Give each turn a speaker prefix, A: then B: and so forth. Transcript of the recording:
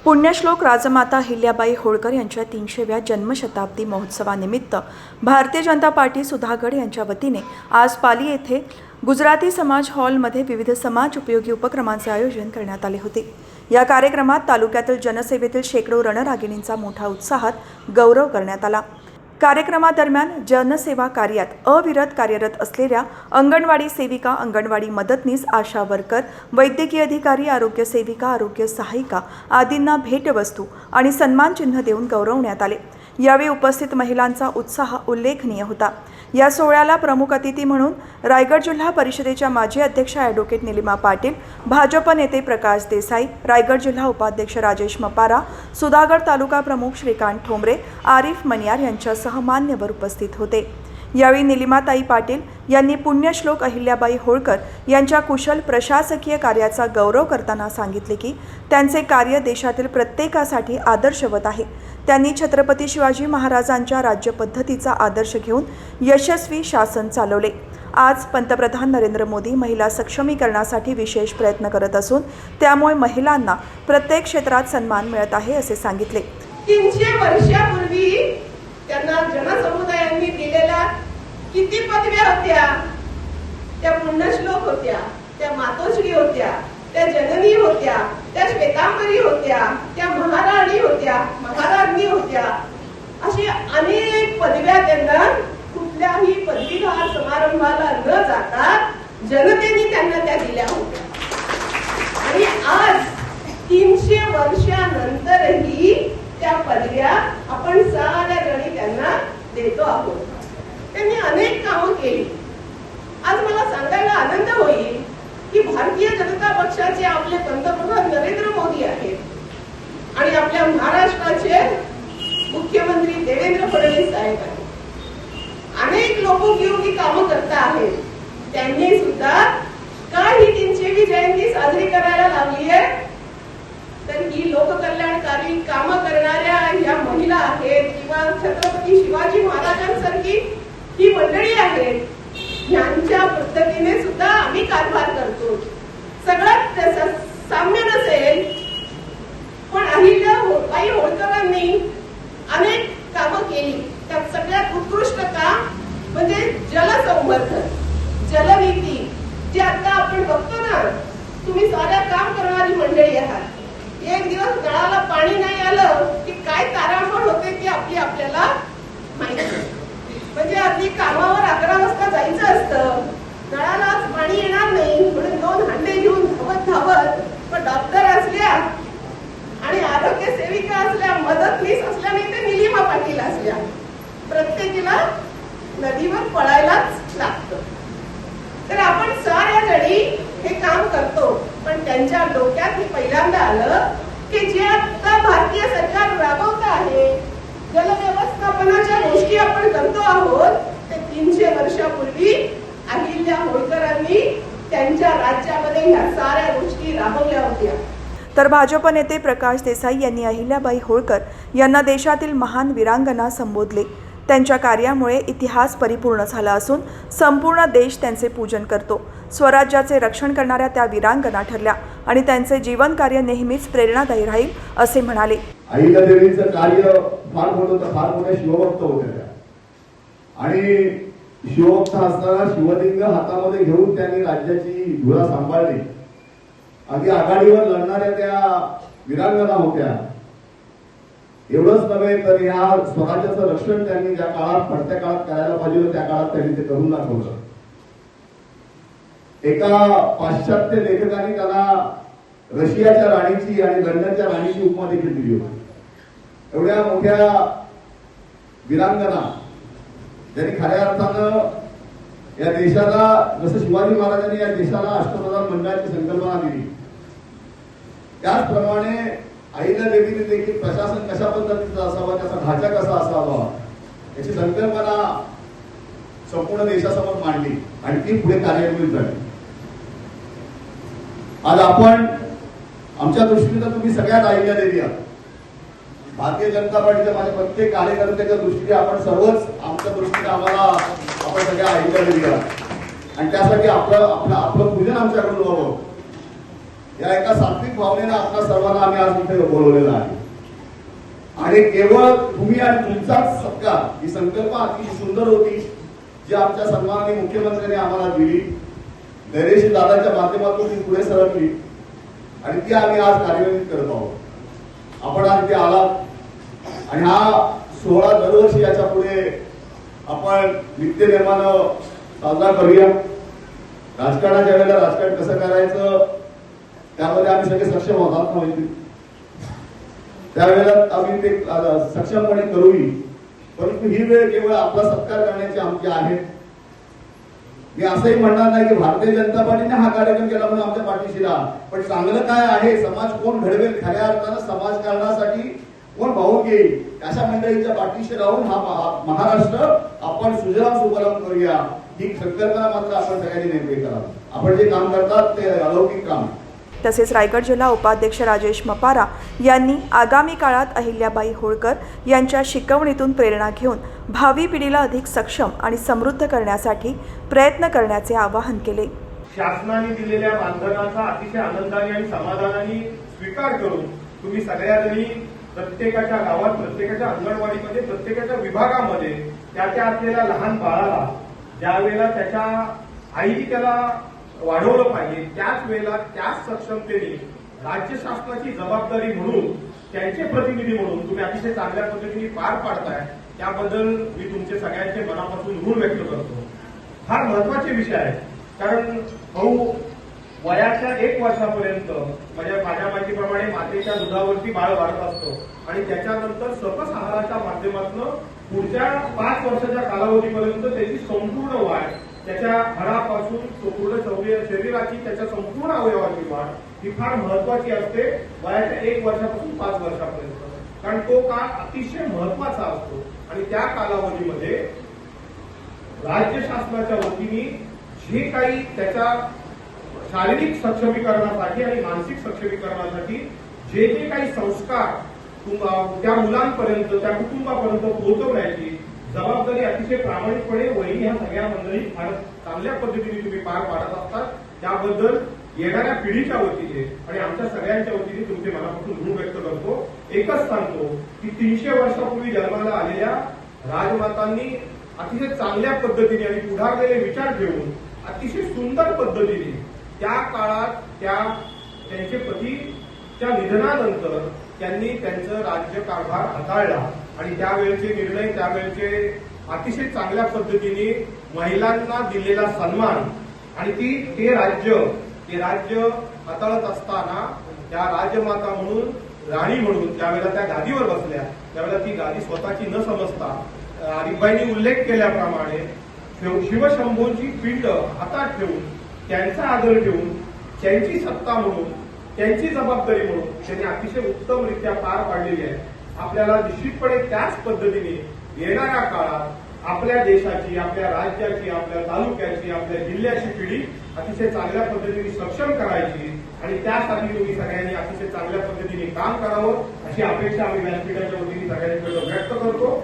A: पुण्यश्लोक राजमाता अहिल्याबाई होळकर यांच्या 300व्या जन्मशताब्दी महोत्सवानिमित्त भारतीय जनता पार्टी सुधागड यांच्या वतीने आज पाली येथे गुजराती समाज हॉलमध्ये विविध समाज उपयोगी उपक्रमांचे आयोजन करण्यात आले होते। या कार्यक्रमात तालुक्यातील जनसेवेतील शेकडो रणरागिणींचा मोठ्या उत्साहात गौरव करण्यात आला। कार्यक्रमादरम्यान जनसेवा कार्यात अविरत कार्यरत असलेल्या अंगणवाडी सेविका, अंगणवाडी मदतनीस, आशा वर्कर, वैद्यकीय अधिकारी, आरोग्य सेविका, आरोग्य सहायिका आदींना भेटवस्तू आणि सन्मान चिन्ह देऊन गौरवण्यात आले। यावेळी उपस्थित महिलांचा उत्साह उल्लेखनीय होता। या सोहळ्याला प्रमुख अतिथी म्हणून रायगड जिल्हा परिषदेच्या माजी अध्यक्ष ॲडव्होकेट निलिमा पाटील, भाजप नेते प्रकाश देसाई, रायगड जिल्हा उपाध्यक्ष राजेश मपारा, सुधागड तालुका प्रमुख श्रीकांत ठोंबरे, आरिफ मनियार यांच्यासह मान्यवर उपस्थित होते। यावेळी निलिमाताई पाटील यांनी पुण्यश्लोक अहिल्याबाई होळकर यांच्या कुशल प्रशासकीय कार्याचा गौरव करताना सांगितले की त्यांचे कार्य देशातील प्रत्येकासाठी आदर्शवत आहे। त्यांनी छत्रपती शिवाजी महाराजांच्या राज्यपद्धतीचा आदर्श घेऊन यशस्वी शासन चालवले। आज पंतप्रधान नरेंद्र मोदी महिला सक्षमीकरणासाठी विशेष प्रयत्न करत असून त्यामुळे महिलांना प्रत्येक क्षेत्रात सन्मान मिळत आहे असे सांगितले।
B: 300 वर्षापूर्वी त्यांना जनसमुदायांनी दिलेल्या किती पदव्या होत्या, त्या पुण्यश्लोक होत्या, त्या मातोश्री होत्या, त्या जननी होत्या, त्या श्वेतांबरी होत्या, त्या महाराणी होत्या, महाराणी होत्या, अशी अनेक पदव्या त्यांना कुठल्याही पदवीधार समारंभाला न जाता जनतेने त्यांना त्या दिल्या होत्या। आणि आज 300 वर्षानंतरही त्या पदव्या आपण साऱ्या जणी त्यांना देतो आहोत। त्यांनी अनेक कामं केली। आज मला सांगायला आनंद होईल की भारतीय जनता पक्षाचे आपले पंतप्रधान नरेंद्र मोदी आहेत आणि आपल्या महाराष्ट्राचे मुख्यमंत्री देवेंद्र फडणवीस साहेब आहेत। अनेक लोकोपयोगी कामं करता आहेत। त्यांनी सुद्धा काय ही 300वी जयंती साजरी करायला लावली आहे, तर ही लोककल्याणकारी कामं करणाऱ्या या महिला आहेत किंवा छत्रपती शिवाजी महाराजांसारखी ही मंडळी आहेत, यांच्या पद्धतीने सुद्धा आम्ही कारभार करतो। सगळं साम्य नसेल, पण अहिल्याबाई होळकरांनी अनेक कामं केली। त्यात सगळ्यात उत्कृष्ट काम म्हणजे जलसंवर्धन, जलनीती, जे आता आपण बघतो ना, तुम्ही साऱ्या काम करणारी मंडळी आहात। एक दिवस नळाला पाणी नाही आलं की काय तारांबळ होते ती आपल्याला माहिती आहे। म्हणजे अगदी कामावर 11 वाजता जायचं असतं, नळालाच पाणी येणार नाही म्हणून 2 हांडे घेऊन धावत पण डॉक्टर असल्या आणि आरोग्य सेविका असल्या, मदतनीस असल्या, नाही तर निलिमा पाटील असल्या, प्रत्येकीला नदीवर पळायलाच लागतं। तर आपण साऱ्या जणी हे काम करतो, पण त्यांच्या डोक्यात हे पहिल्यांदा आलं की जे आता भारतीय सरकार राबवत आहे, जलव्यवस्थापनाच्या गोष्टी आपण करतो आहोत, ते 300 वर्षापूर्वी अहिल्या होळकरांनी त्यांच्या राज्यामध्ये ह्या साऱ्या गोष्टी राबवल्या होत्या।
A: तर भाजप नेते प्रकाश देसाई यांनी अहिल्याबाई होळकर यांना देशातील महान वीरांगना संबोधले। त्यांच्या कार्यामुळे इतिहास परिपूर्ण झाला असून संपूर्ण देश त्यांचे पूजन करतो। स्वराज्याचे रक्षण करणाऱ्या त्या वीरांगना ठरल्या आणि त्यांचे जीवन कार्य नेहमीच प्रेरणादायी राहील असे म्हणाले।
C: अहिल्यादेवीचं कार्य फार मोठं, फार मोठे शिवभक्त होते त्या आणि शिवभक्त असताना शिवलिंग हातामध्ये घेऊन त्यांनी राज्याची धुरा सांभाळली। अगदी आघाडीवर लढणाऱ्या त्या वीरांगना होत्या। एवढंच नव्हे तर या स्वराज्याचं रक्षण त्यांनी ज्या काळात पडत्या काळात करायला पाहिजे त्या काळात त्यांनी ते करून दाखवलं। एका पाश्चात्य लेखकाने त्यांना रशियाच्या राणीची आणि लंडनच्या राणीची उपमा देखील दिली होती। एवढ्या मोठ्या वीरांगना ज्यांनी खऱ्या अर्थानं या देशाला, जसं शिवाजी महाराजांनी या देशाला अष्टप्रधान मंडळाची संकल्पना दिली, त्याचप्रमाणे अहिल्यादेवीने देखील प्रशासन कशा पद्धतीचं असावं, त्याचा ढाचा कसा असावा याची संकल्पना संपूर्ण देशासमोर मांडली आणि ती पुढे कार्यान्वित झाली। आज आपण आमच्या दृष्टीने तुम्ही सगळ्यात अहिल्यादेवी आहात। भारतीय जनता पार्टीच्या माझ्या प्रत्येक कार्यकर्त्याच्या दृष्टीने आपण सर्वच आमच्या दृष्टीने आम्हाला आपण सगळ्या अहिल्यादेवी आहात आणि त्यासाठी आपलं पूजन आमच्याकडून व्हावं या एका सात्विक भावनेनं आपल्या सर्वांना आम्ही आज इथे बोलवलेला आहे. आणि केवळ तुम्ही आणि तुमचाच सत्कार ही संकल्पना अतिशय सुंदर होती जी आमच्या सन्माननीय मुख्यमंत्र्यांनी आम्हाला दिली. धैर्यशील दादाच्या माध्यमातून ती पुढे सरकली आणि ती आम्ही आज कार्यान्वित करत आहोत. आपण आज इथे आलात आणि हा सोहळा दरवर्षी याच्या पुढे आपण नित्यनेमानं साजरा करूया. राजकारणाच्या वेळेला राजकारण कसं करायचं त्यामध्ये आम्ही सगळे सक्षम होतात माहिती, त्यावेळेला आम्ही ते सक्षमपणे करूही. परंतु ही वेळ केवळ आपला सत्कार करण्याची आमची आहे. मी असंही म्हणणार नाही की भारतीय जनता पार्टीने हा कार्यक्रम केला म्हणून आमच्या पाठीशी राहा, पण चांगलं काय आहे, समाज कोण घडवेल, खऱ्या अर्थानं समाजकारणासाठी कोण भाऊ घेईल अशा मंडळींच्या पाठीशी राहून हा महाराष्ट्र आपण सुजलाम सुफलाम करूया ही संकल्पना मात्र आपण सगळ्यांनी नेमके करा. आपण जे काम करतात ते अलौकिक काम.
A: तसेच रायगड जिल्हा उपाध्यक्ष राजेश मपारा यांनी आगामी काळात अहिल्याबाई होळकर यांच्या शिकवणीतून प्रेरणा घेऊन भावी पिढीला अधिक सक्षम आणि समृद्ध करण्यासाठी प्रयत्न करण्याचे आवाहन केले.
D: शासनाने दिलेल्या मानधनाचा अतिशय आनंदाने आणि समाधानाने स्वीकार करून तुम्ही सगळ्यांनी प्रत्येकाच्या गावात, प्रत्येकाच्या अंगणवाडीमध्ये, प्रत्येकाच्या विभागामध्ये त्याच्या असलेल्या लहान बाळाला ज्या वेळेला त्याच्या आईने त्याला वाढवलं पाहिजे त्याच वेळेला त्याच सक्षमतेने राज्य शासनाची जबाबदारी म्हणून त्यांचे प्रतिनिधी म्हणून तुम्ही अतिशय चांगल्या पद्धतीने पार पाडताय त्याबद्दल मी तुमचे सगळ्यांचे मनापासून ऋण व्यक्त करतो. फार महत्वाचे विषय आहेत, कारण भाऊ वयाच्या 1 वर्षापर्यंत म्हणजे माझ्या माहितीप्रमाणे मातेच्या दुधावरती बाळ वाढत असतो आणि त्याच्यानंतर सकस आहाराच्या माध्यमातून पुढच्या 5 वर्षाच्या कालावधीपर्यंत त्याची संपूर्ण वाढ, त्याच्या हाडापासून पूर्ण शरीराची त्याच्या संपूर्ण अवयवाची वाढ ही फार महत्वाची असते वयाच्या 1 वर्षापासून 5 वर्षापर्यंत. कारण तो काळ अतिशय महत्वाचा असतो आणि त्या कालावधीमध्ये राज्य शासनाच्या वतीने जे काही त्याच्या शारीरिक सक्षमीकरणासाठी आणि मानसिक सक्षमीकरणासाठी जे जे काही संस्कार त्या मुलांपर्यंत, त्या कुटुंबापर्यंत पोहोचवण्याची जबाबदारी अतिशय प्रामाणिकपणे वहिनी ह्या सगळ्या मंडळी फार चांगल्या पद्धतीने तुम्ही पार पाडत असतात. त्याबद्दल येणाऱ्या पिढीच्या वतीने आणि आमच्या सगळ्यांच्या वतीने तुमचे मनापासून ऋण व्यक्त करतो. एकच सांगतो की 300 वर्षापूर्वी जन्माला आलेल्या राजमातांनी अतिशय चांगल्या पद्धतीने आणि पुढारलेले विचार घेऊन अतिशय सुंदर पद्धतीने त्या काळात त्यांचे पतीच्या निधनानंतर त्यांनी त्यांचं राज्यकारभार हाताळला आणि त्यावेळेचे निर्णय, त्यावेळेचे अतिशय चांगल्या पद्धतीने महिलांना दिलेला सन्मान आणि ते राज्य हाताळत असताना त्या राजमाता म्हणून, राणी म्हणून ज्यावेळेला त्या गादीवर बसल्या त्यावेळेला ती गादी स्वतःची न समजता आरिफबाईंनी उल्लेख केल्याप्रमाणे शिवशंभूंची पिंड हातात ठेवून, त्यांचा आदर ठेवून, त्यांची सत्ता म्हणून, त्यांची जबाबदारी म्हणून त्यांनी अतिशय उत्तमरित्या पार पाडलेली आहे. आपल्याला निश्चितपणे त्याच पद्धतीने येणाऱ्या काळात आपल्या देशाची, आपल्या राज्याची, आपल्या तालुक्याची, आपल्या जिल्ह्याची पिढी अतिशय चांगल्या पद्धतीने सक्षम करायची आणि त्यासाठी तुम्ही सगळ्यांनी अतिशय चांगल्या पद्धतीने काम करावं अशी अपेक्षा आम्ही व्यासपीठाच्या वतीने सगळ्यांकडे व्यक्त करतो.